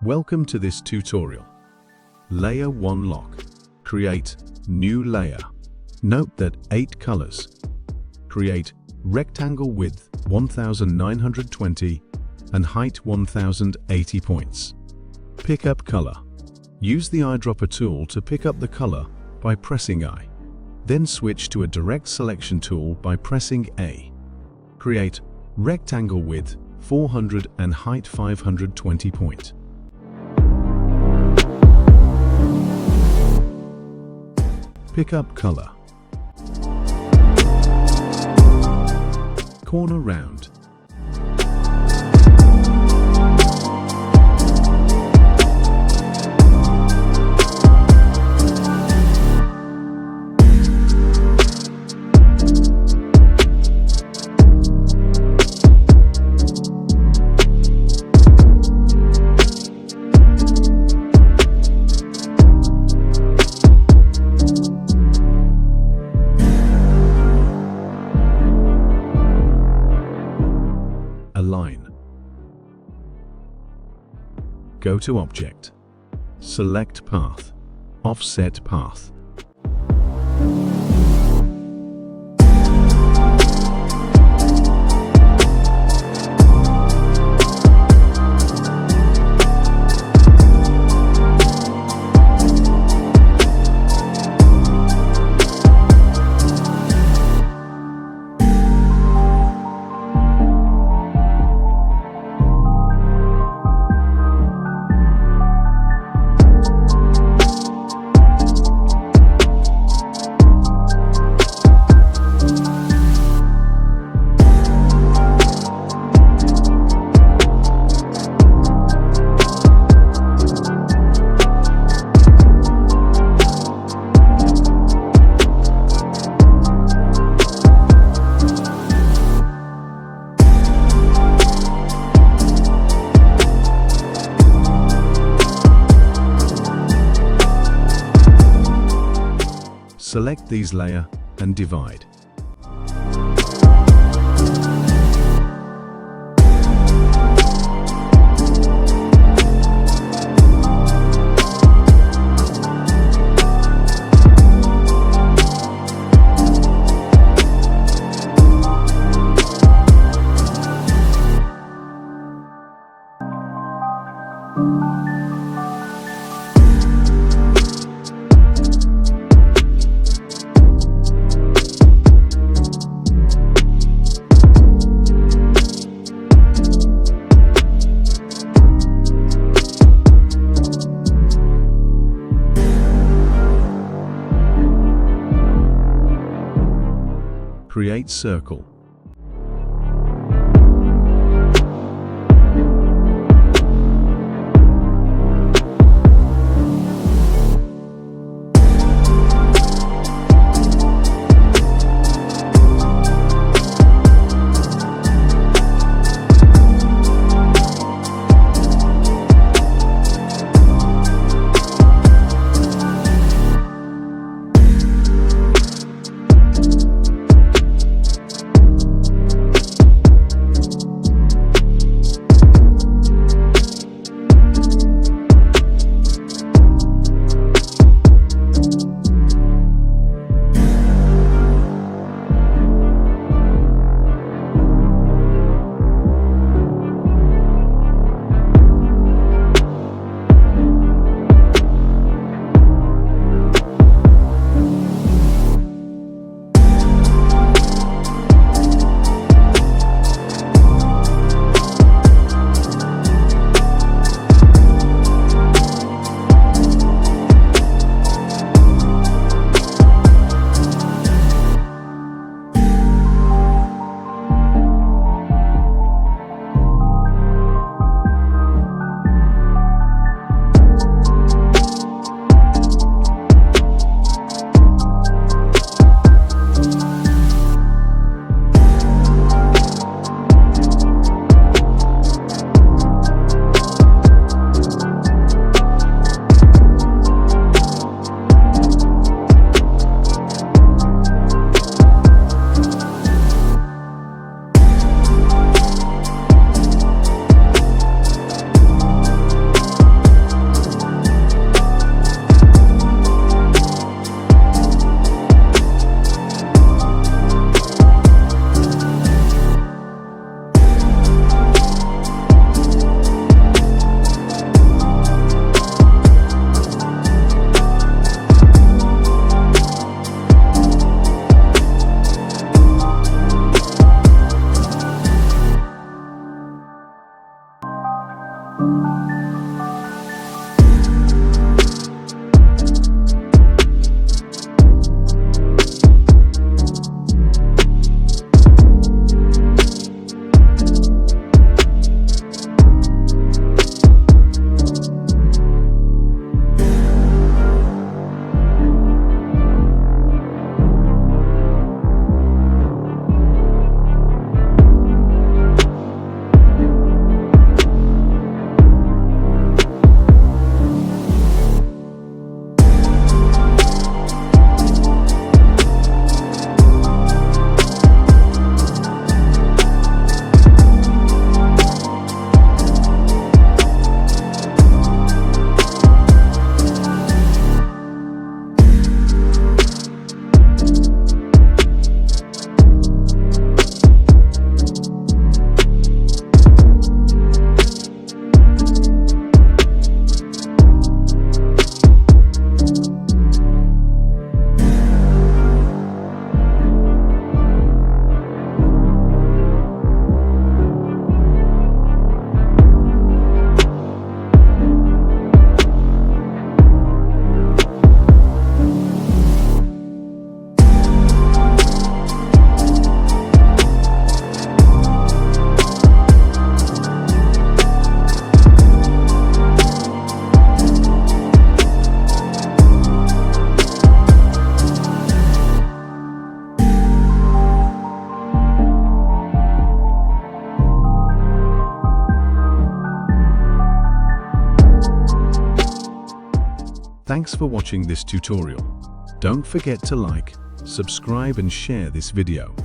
Welcome to this tutorial. Layer 1 lock. Create new layer. Note that 8 colors. Create rectangle width 1920 and height 1080 points. Pick up color. Use the eyedropper tool to pick up the color by pressing I. Then switch to a direct selection tool by pressing A. Create rectangle width 400 and height 520 point. Pick up color. Corner round. Align. Go to Object. Select Path. Offset Path. Select these layer and divide. Create circle. Thanks for watching this tutorial. Don't forget to like, subscribe and share this video.